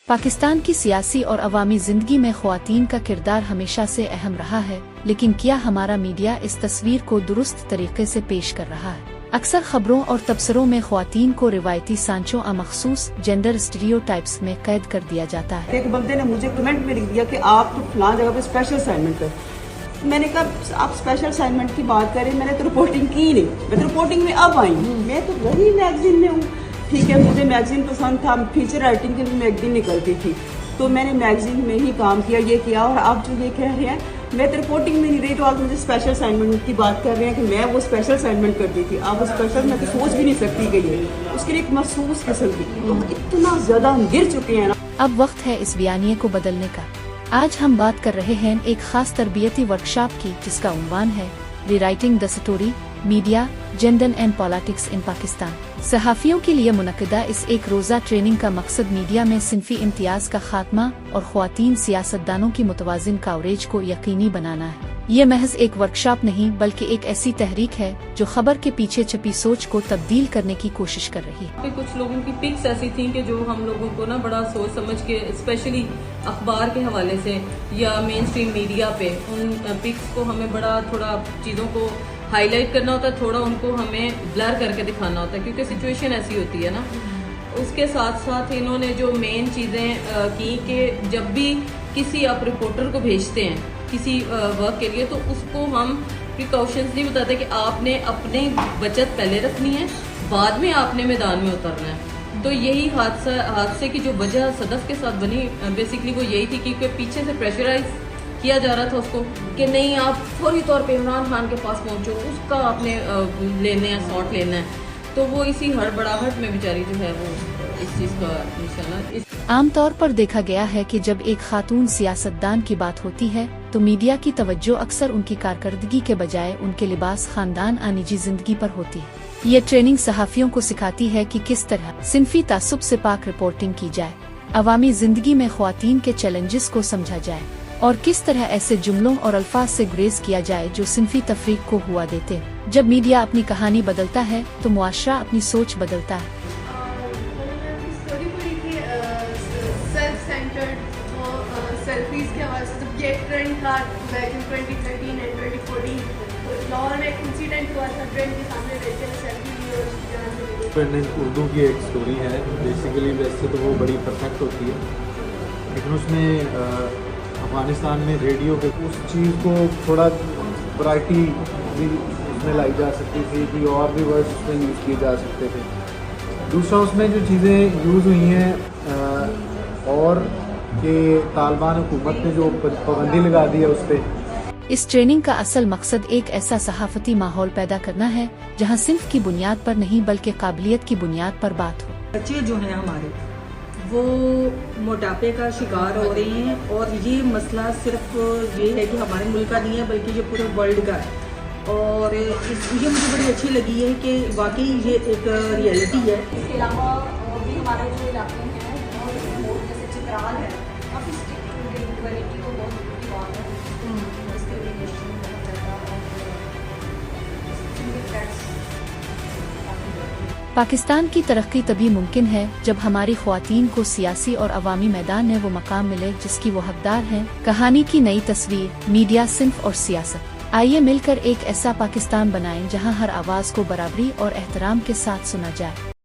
पाकिस्तान की सियासी और अवामी जिंदगी में ख्वातीन का किरदार हमेशा से अहम रहा है, लेकिन क्या हमारा मीडिया इस तस्वीर को दुरुस्त तरीके से पेश कर रहा है? अक्सर खबरों और तबसरों में ख्वातीन को रिवायती सांचों और मखसूस जेंडर स्टीरियोटाइप्स में कैद कर दिया जाता है। एक बंदे ने मुझे कमेंट में लिख दिया कि आप तो फलां जगह पे स्पेशल असाइनमेंट कर। मैंने कहा आप स्पेशल असाइनमेंट की बात करें, मैंने तो रिपोर्टिंग की नहीं, मैं तो रिपोर्टिंग में अब आई हूँ, मैं तो वही मैगजीन में हूँ। ठीक है, मुझे मैगजीन पसंद था, फीचर राइटिंग के लिए मैगजीन निकलती थी, तो मैंने मैगजीन में ही काम किया, ये किया। और आप जो ये कह रहे हैं मैं तो रिपोर्टिंग में नहीं रही, तो आप मुझे स्पेशल असाइनमेंट की बात कर रहे हैं कि मैं वो स्पेशल असाइनमेंट करती थी। आप वो स्पेशल मैं तो सोच भी नहीं सकती कि ये उसके लिए एक महसूस किस्म की, तो इतना ज़्यादा हम गिर चुके हैं ना। अब वक्त है इस बयानिए को बदलने का। आज हम बात कर रहे हैं एक खास तरबियती वर्कशॉप की, जिसका उन्वान है rewriting the story, media, gender and politics in Pakistan. सहाफ़ियों के लिए मुनक़दा इस एक रोज़ा ट्रेनिंग का मकसद मीडिया में सिन्फ़ी इम्तियाज़ का खात्मा और ख़वातीन सियासतदानों की मुतवाज़िन कवरेज को यकीनी बनाना है। ये महज एक वर्कशॉप नहीं, बल्कि एक ऐसी तहरीक है जो खबर के पीछे छुपी सोच को तब्दील करने की कोशिश कर रही है। कुछ लोगों की पिक्स ऐसी थी कि जो हम लोगों को ना बड़ा सोच समझ के, स्पेशली अखबार के हवाले से या मेन स्ट्रीम मीडिया पे, उन पिक्स को हमें बड़ा थोड़ा चीज़ों को हाईलाइट करना होता है, थोड़ा उनको हमें ब्लर करके दिखाना होता है, क्योंकि सिचुएशन ऐसी होती है ना। उसके साथ साथ इन्होंने जो मेन चीज़ें की कि जब भी किसी आप रिपोर्टर को भेजते हैं किसी वर्क के लिए, तो उसको हम प्रिकॉशंस नहीं बताते कि आपने अपनी बचत पहले रखनी है, बाद में आपने मैदान में उतरना है। तो यही हादसे की जो वजह सदफ के साथ बनी, बेसिकली वो यही थी कि पीछे से प्रेशराइज किया जा रहा था उसको कि नहीं आप फौरी तौर पे इमरान खान के पास पहुंचो, उसका आपने लेना है, शॉट लेना है। तो वो इसी हड़बड़ाहट में बेचारी जो है वो इस चीज़ का निशाना। आमतौर पर देखा गया है कि जब एक खातून सियासतदान की बात होती है तो मीडिया की तवज्जो अक्सर उनकी कारकर्दगी के बजाय उनके लिबास, खानदान और निजी जिंदगी पर होती है। ये ट्रेनिंग सहाफ़ियों को सिखाती है कि किस तरह सिन्फी तासुब से पाक रिपोर्टिंग की जाए, अवामी जिंदगी में ख्वातीन के चैलेंजेस को समझा जाए और किस तरह ऐसे जुमलों और अल्फाज से गुरेज किया जाए जो सिन्फी तफरीक को हुआ देते हैं। जब मीडिया अपनी कहानी बदलता है तो मुआशरा अपनी सोच बदलता है। सेल्फीज के हवाले से जब ये ट्रेंड था बैक इन 2013 एंड 2014, तो लाहौर में एक इंसिडेंट हुआ था, ट्रेंड के सामने बैठे सेल्फी ली और जान से मिली। उर्दू की एक स्टोरी है, बेसिकली वैसे तो वो बड़ी परफेक्ट होती है, लेकिन उसमें अफगानिस्तान में रेडियो के उस चीज़ को थोड़ा वैरायटी भी उसमें लाई जा सकती थी कि और भी वर्ड्स उसमें यूज़ किए जा सकते थे। दूसरा उसमें जो चीज़ें यूज़ हुई हैं और कि तालिबान हुकूमत ने जो पाबंदी लगा दी है उस पर। इस ट्रेनिंग का असल मकसद एक ऐसा सहाफती माहौल पैदा करना है जहां सिर्फ की बुनियाद पर नहीं बल्कि काबिलियत की बुनियाद पर बात हो। बच्चे जो हैं हमारे वो मोटापे का शिकार हो रहे हैं, और ये मसला सिर्फ ये है कि हमारे मुल्क का नहीं है बल्कि ये पूरे वर्ल्ड का है। और ये मुझे बड़ी अच्छी लगी है कि वाकई ये एक रियलिटी है। इसके अलावा भी हमारे जो इलाके हैं जैसे चित्राल है, काफ़ी वैरायटी को बहुत की बात है, इसके रिलेशन बहुत ज़्यादा। पाकिस्तान की तरक्की तभी मुमकिन है जब हमारी ख्वातीन को सियासी और अवामी मैदान में वो मकाम मिले जिसकी वो हकदार हैं। कहानी की नई तस्वीर, मीडिया, सिन्फ और सियासत। आइए मिलकर एक ऐसा पाकिस्तान बनाएं जहां हर आवाज़ को बराबरी और एहतराम के साथ सुना जाए।